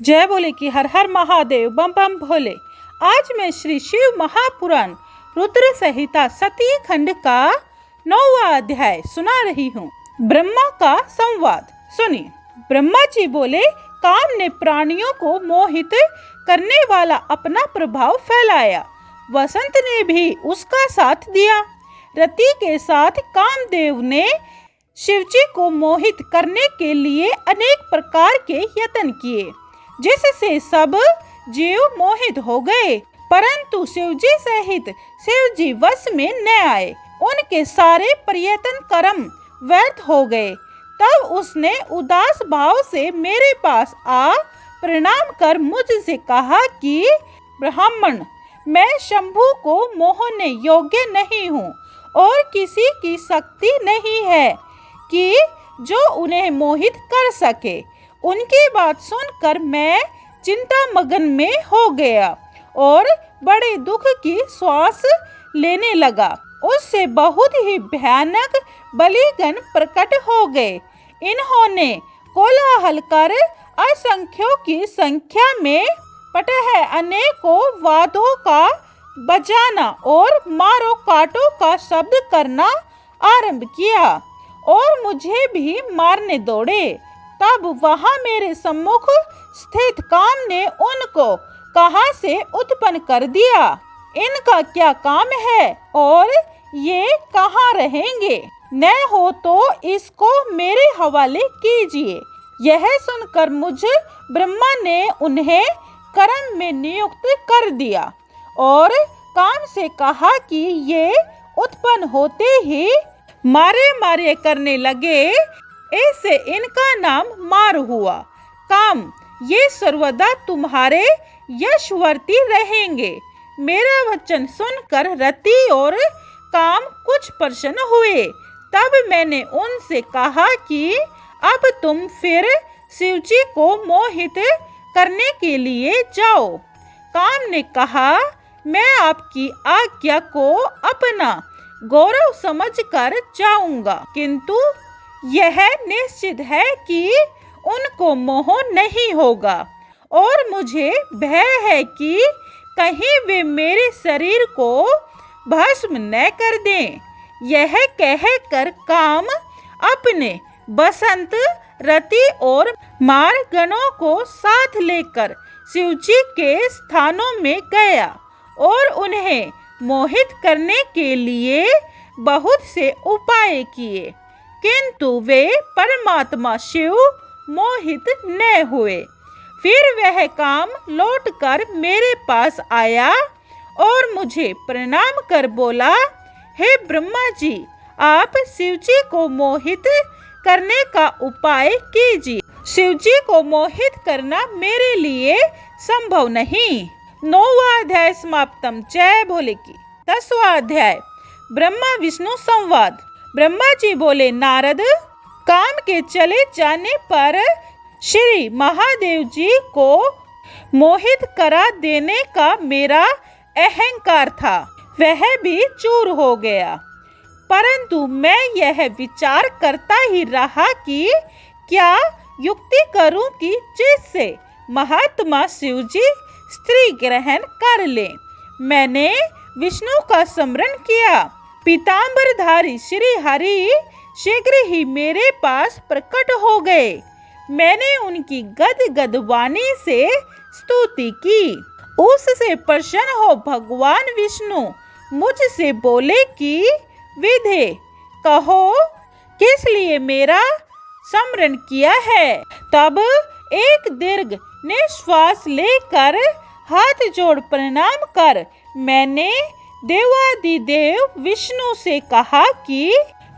जय बोले कि हर हर महादेव, बम बम भोले। आज मैं श्री शिव महापुराण रुद्र संहिता सती खंड का 9वां अध्याय सुना रही हूँ। ब्रह्मा का संवाद सुनिए। ब्रह्मा जी बोले, काम ने प्राणियों को मोहित करने वाला अपना प्रभाव फैलाया। वसंत ने भी उसका साथ दिया। रति के साथ कामदेव ने शिवजी को मोहित करने के लिए अनेक प्रकार के यत्न किए, जिससे सब जीव मोहित हो गए, परंतु शिवजी सहित शिवजी वश में न आए। उनके सारे प्रयत्न कर्म व्यर्थ हो गए। तब उसने उदास भाव से मेरे पास आ प्रणाम कर मुझसे कहा कि ब्राह्मण, मैं शंभु को मोहने योग्य नहीं हूँ और किसी की शक्ति नहीं है कि जो उन्हें मोहित कर सके। उनकी बात सुनकर मैं चिंता मगन में हो गया और बड़े दुख की श्वास लेने लगा। उससे बहुत ही भयानक बलिगण प्रकट हो गए। इन्होंने कोलाहल कर असंख्यों की संख्या में पटह अनेकों वाद्यों का बजाना और मारो काटो का शब्द करना आरंभ किया और मुझे भी मारने दौड़े। तब वहां मेरे सम्मुख स्थित काम ने उनको कहां से उत्पन्न कर दिया, इनका क्या काम है और ये कहां रहेंगे, न हो तो इसको मेरे हवाले कीजिए। यह सुनकर मुझे ब्रह्मा ने उन्हें कर्म में नियुक्त कर दिया और काम से कहा कि ये उत्पन्न होते ही मारे मारे करने लगे। ऐसे इनका नाम मार हुआ। काम, ये सर्वदा तुम्हारे यशवर्ती रहेंगे। मेरा वचन सुनकर रति और काम कुछ प्रसन्न हुए। तब मैंने उनसे कहा कि अब तुम फिर शिवजी को मोहित करने के लिए जाओ। काम ने कहा, मैं आपकी आज्ञा को अपना गौरव समझकर जाऊंगा, किंतु यह निश्चित है कि उनको मोह नहीं होगा और मुझे भय है कि कहीं वे मेरे शरीर को भस्म न कर दें। यह कहकर काम अपने बसंत, रति और मारगणों को साथ लेकर शिवजी के स्थानों में गया और उन्हें मोहित करने के लिए बहुत से उपाय किए, किंतु वे परमात्मा शिव मोहित न हुए। फिर वह काम लौटकर मेरे पास आया और मुझे प्रणाम कर बोला, हे ब्रह्मा जी, आप शिवजी को मोहित करने का उपाय कीजिए। शिवजी को मोहित करना मेरे लिए संभव नहीं। 9वां अध्याय समाप्तम। जय भोले की। 10वां अध्याय ब्रह्मा विष्णु संवाद। ब्रह्मा जी बोले, नारद, काम के चले जाने पर श्री महादेव जी को मोहित करा देने का मेरा अहंकार था, वह भी चूर हो गया। परंतु मैं यह विचार करता ही रहा कि क्या युक्ति करूं कि जिससे महात्मा शिवजी स्त्री ग्रहण कर ले। मैंने विष्णु का स्मरण किया। पीतांबरधारी श्री हरि शीघ्र ही मेरे पास प्रकट हो गए। मैंने उनकी गदगद वाणी से स्तुति की। उससे प्रसन्न हो भगवान विष्णु मुझसे बोले कि विधे, कहो किस लिए मेरा स्मरण किया है। तब एक दीर्घ निश्वास लेकर हाथ जोड़ प्रणाम कर मैंने देवादिदेव विष्णु से कहा कि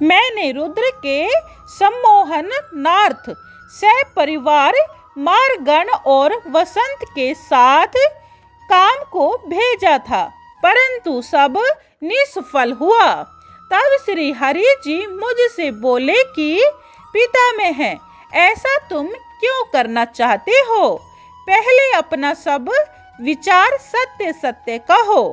मैंने रुद्र के सम्मोहनार्थ सपरिवार मारगण और वसंत के साथ काम को भेजा था, परंतु सब निष्फल हुआ। तब श्री हरि जी मुझसे बोले कि पितामह, ऐसा तुम क्यों करना चाहते हो? पहले अपना सब विचार सत्य सत्य कहो।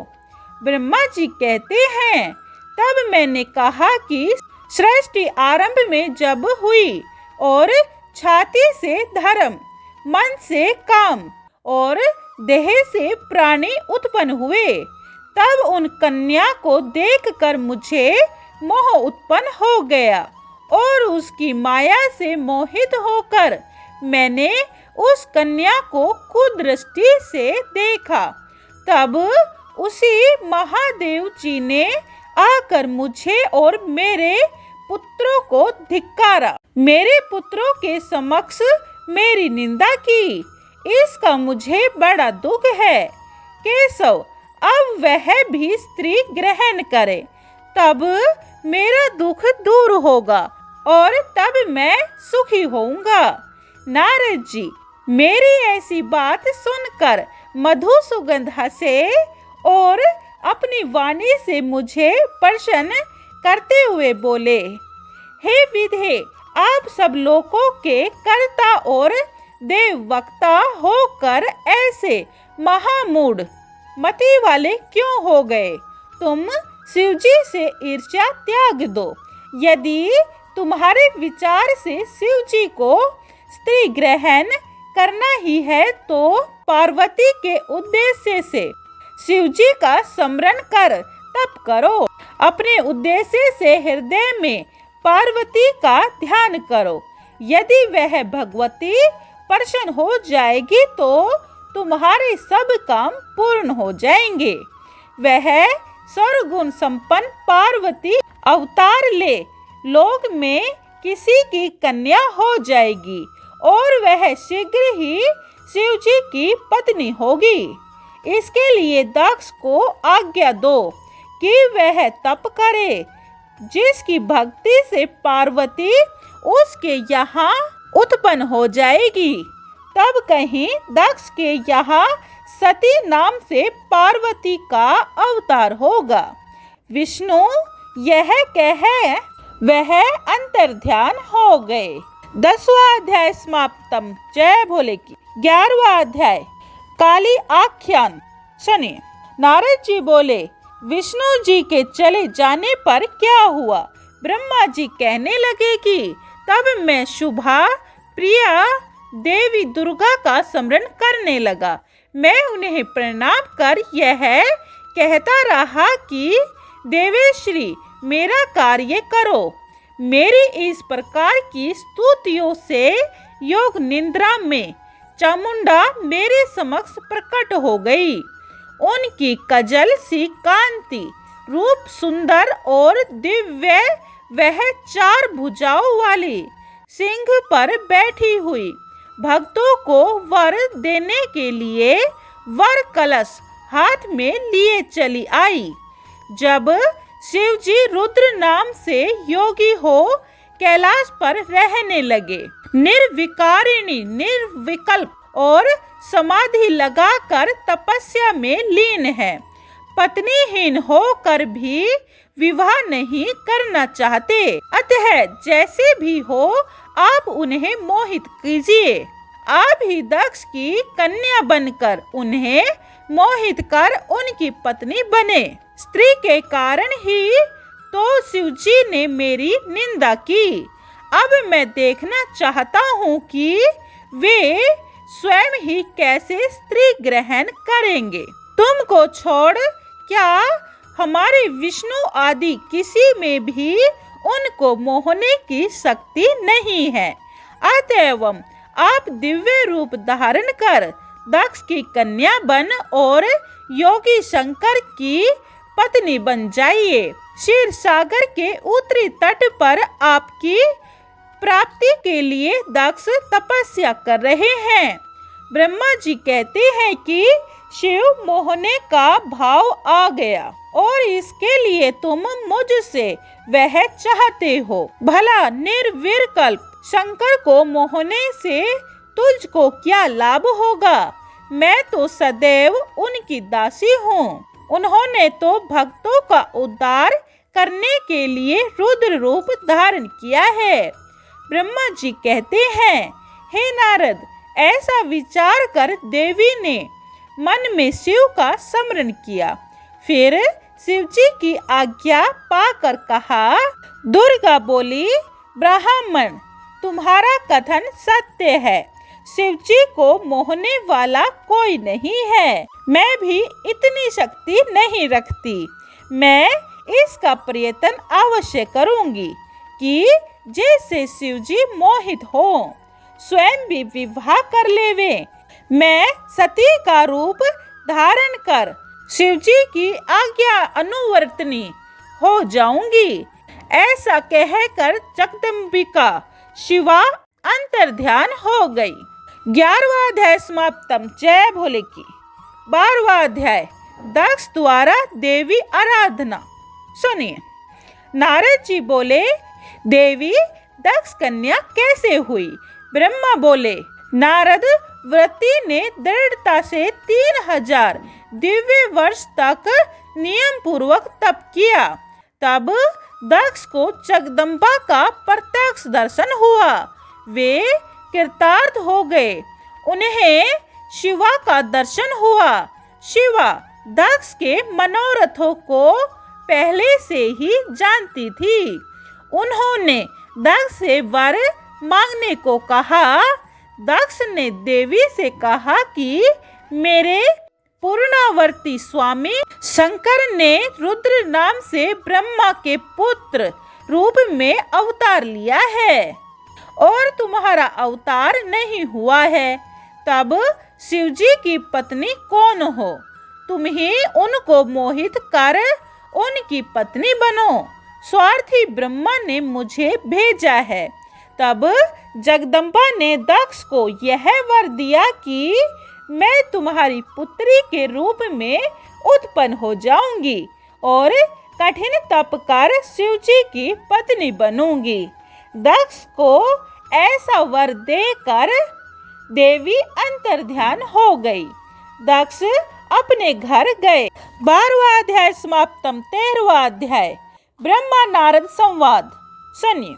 ब्रह्मा जी कहते हैं, तब मैंने कहा कि सृष्टि आरंभ में जब हुई और छाती से धर्म, मन से काम और देह से प्राणी उत्पन्न हुए। तब उन कन्या को देखकर मुझे मोह उत्पन्न हो गया और उसकी माया से मोहित होकर मैंने उस कन्या को कुदृष्टि से देखा। तब उसी महादेव जी ने आकर मुझे और मेरे पुत्रों को धिक्कारा, मेरे पुत्रों के समक्ष मेरी निंदा की। इसका मुझे बड़ा दुख है। केशव, अब वह भी स्त्री ग्रहण करे, तब मेरा दुख दूर होगा और तब मैं सुखी होऊंगा। नारद जी, मेरी ऐसी बात सुनकर मधुसूदन हंसे और अपनी वाणी से मुझे प्रसन्न करते हुए बोले, हे विधे, आप सब लोगों के कर्ता और देववक्ता होकर ऐसे महामूढ़ मति वाले क्यों हो गए? तुम शिवजी से ईर्ष्या त्याग दो। यदि तुम्हारे विचार से शिवजी को स्त्री ग्रहण करना ही है तो पार्वती के उद्देश्य से शिवजी का स्मरण कर तप करो। अपने उद्देश्य से हृदय में पार्वती का ध्यान करो। यदि वह भगवती प्रसन्न हो जाएगी तो तुम्हारे सब काम पूर्ण हो जाएंगे। वह सर्वगुण संपन्न पार्वती अवतार ले लोक में किसी की कन्या हो जाएगी और वह शीघ्र ही शिवजी की पत्नी होगी। इसके लिए दक्ष को आज्ञा दो कि वह तप करे, जिसकी भक्ति से पार्वती उसके यहाँ उत्पन्न हो जाएगी। तब कहीं दक्ष के यहाँ सती नाम से पार्वती का अवतार होगा। विष्णु यह कह वह अंतर्ध्यान हो गए। 10वां अध्याय समाप्तम। जय भोले की। 11वां अध्याय काली आख्यान सुनिए। नारद जी बोले, विष्णु जी के चले जाने पर क्या हुआ? ब्रह्मा जी कहने लगे कि तब मैं शुभा प्रिया देवी दुर्गा का स्मरण करने लगा। मैं उन्हें प्रणाम कर यह कहता रहा कि देवेश्वरी, मेरा कार्य करो। मेरी इस प्रकार की स्तुतियों से योग निद्रा में चामुंडा मेरे समक्ष प्रकट हो गई। उनकी कजल सी कांति, रूप सुंदर और दिव्य, वह 4 भुजाओं वाली सिंह पर बैठी हुई भक्तों को वर देने के लिए वर कलश हाथ में लिए चली आई। जब शिवजी रुद्र नाम से योगी हो कैलाश पर रहने लगे, निर्विकारिणी निर्विकल्प और समाधि लगाकर तपस्या में लीन है। पत्नीहीन होकर भी विवाह नहीं करना चाहते। अतः जैसे भी हो आप उन्हें मोहित कीजिए। आप ही दक्ष की कन्या बनकर उन्हें मोहित कर उनकी पत्नी बने। स्त्री के कारण ही तो शिवजी ने मेरी निंदा की। अब मैं देखना चाहता हूँ कि वे स्वयं ही कैसे स्त्री ग्रहण करेंगे। तुमको छोड़ क्या हमारे विष्णु आदि किसी में भी उनको मोहने की शक्ति नहीं है। अतएव आप दिव्य रूप धारण कर दक्ष की कन्या बन और योगी शंकर की पत्नी बन जाइए। क्षीर सागर के उत्तरी तट पर आपकी प्राप्ति के लिए दक्ष तपस्या कर रहे हैं। ब्रह्मा जी कहते हैं कि शिव मोहने का भाव आ गया और इसके लिए तुम मुझसे वह चाहते हो। भला निर्विकल्प शंकर को मोहने से तुझको क्या लाभ होगा? मैं तो सदैव उनकी दासी हूँ। उन्होंने तो भक्तों का उद्धार करने के लिए रुद्र रूप धारण किया है। ब्रह्मा जी कहते हैं, हे नारद, ऐसा विचार कर देवी ने मन में शिव का स्मरण किया। फिर शिव जी की आज्ञा पाकर कहा। दुर्गा बोली, ब्राह्मण, तुम्हारा कथन सत्य है। शिव जी को मोहने वाला कोई नहीं है। मैं भी इतनी शक्ति नहीं रखती। मैं इसका प्रयत्न अवश्य करूंगी कि जैसे शिव जी मोहित हो, स्वयं भी विवाह कर लेवे। मैं सती का रूप धारण कर शिव जी की आज्ञा अनुवर्तनी हो जाऊंगी। ऐसा कहकर जगदम्बिका शिवा अंतर्ध्यान हो गई। 11वां अध्याय समाप्तम। जय भोले की। 12वां अध्याय दक्ष द्वारा देवी आराधना। सुनिए। नारद जी बोले, देवी दक्ष कन्या कैसे हुई? ब्रह्मा बोले, नारद व्रती ने दृढ़ता से 3000 दिव्य वर्ष तक नियम पूर्वक तप किया। तब दक्ष को जगदम्बा का प्रत्यक्ष दर्शन हुआ। वे कृतार्थ हो गए। उन्हें शिवा का दर्शन हुआ। शिवा दक्ष के मनोरथों को पहले से ही जानती थी। उन्होंने दक्ष से वर मांगने को कहा। दक्ष ने देवी से कहा कि मेरे पूर्णावर्ती स्वामी शंकर ने रुद्र नाम से ब्रह्मा के पुत्र रूप में अवतार लिया है और तुम्हारा अवतार नहीं हुआ है। तब शिवजी की पत्नी कौन हो? तुम ही उनको मोहित कर उनकी पत्नी बनो। स्वार्थी ब्रह्मा ने मुझे भेजा है। तब जगदम्बा ने दक्ष को यह वर दिया कि मैं तुम्हारी पुत्री के रूप में उत्पन्न हो जाऊंगी और कठिन तप कर शिवजी की पत्नी बनूंगी। दक्ष को ऐसा वर देकर देवी अंतर्ध्यान हो गई। दक्ष अपने घर गए। 12वां अध्याय समाप्तम। 13वां अध्याय ब्रह्मा नारद संवाद। सुनिए।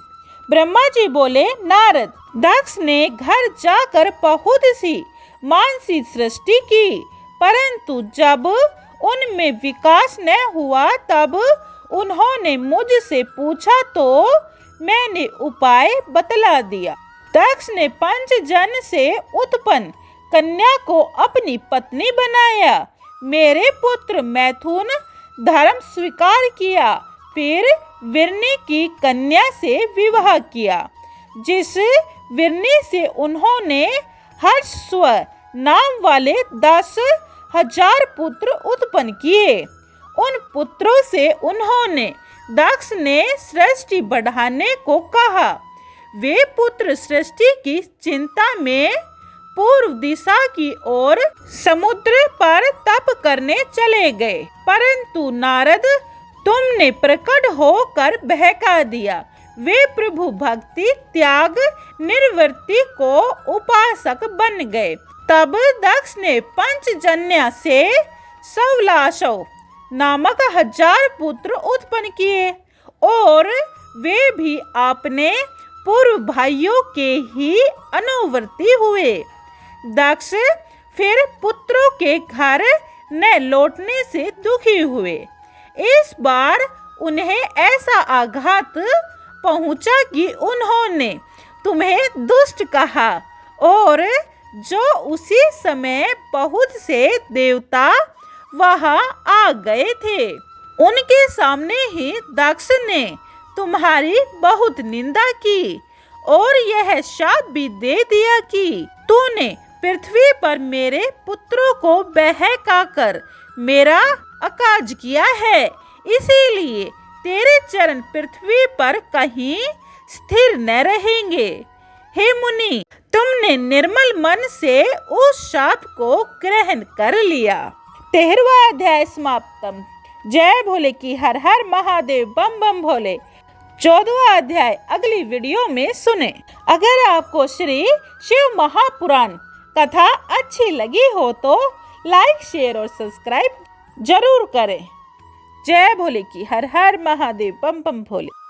ब्रह्मा जी बोले, नारद, दक्ष ने घर जाकर बहुत सी मानसी सृष्टि की, परंतु जब उनमें विकास न हुआ तब उन्होंने मुझसे पूछा तो मैंने उपाय बतला दिया। दक्ष ने पंचजन से उत्पन्न कन्या को अपनी पत्नी बनाया। मेरे पुत्र मैथुन धर्म स्वीकार किया। फिर विरनी की कन्या से विवाह किया, जिस विरनी से उन्होंने हर्षस्व नाम वाले 10,000 पुत्र उत्पन्न किए। उन पुत्रों से उन्होंने दक्ष ने सृष्टि बढ़ाने को कहा। वे पुत्र सृष्टि की चिंता में पूर्व दिशा की ओर समुद्र पर तप करने चले गए, परंतु नारद तुमने प्रकट होकर बहका दिया। वे प्रभु भक्ति त्याग निर्वृत्ति को उपासक बन गए। तब दक्ष ने पंचजन्या से 16,000 नामक 1000 पुत्र उत्पन्न किए और वे भी अपने पूर्व भाइयों के ही अनुवर्ती हुए। दक्ष फिर पुत्रों के घर न लौटने से दुखी हुए। इस बार उन्हें ऐसा आघात पहुंचा कि उन्होंने तुम्हें दुष्ट कहा और जो उसी समय बहुत से देवता वहां आ गए थे, उनके सामने ही दक्ष ने तुम्हारी बहुत निंदा की और यह शाप भी दे दिया कि तूने पृथ्वी पर मेरे पुत्रों को बहकाकर मेरा अकाज किया है, इसीलिए तेरे चरण पृथ्वी पर कहीं स्थिर न रहेंगे। हे मुनि, तुमने निर्मल मन से उस शाप को ग्रहण कर लिया। 13वां अध्याय समाप्तम। जय भोले की। हर हर महादेव। बम बम भोले। 14वां अध्याय अगली वीडियो में सुने। अगर आपको श्री शिव महापुराण कथा अच्छी लगी हो तो लाइक, शेयर और सब्सक्राइब जरूर करें। जय भोले की। हर हर महादेव। बम बम भोले।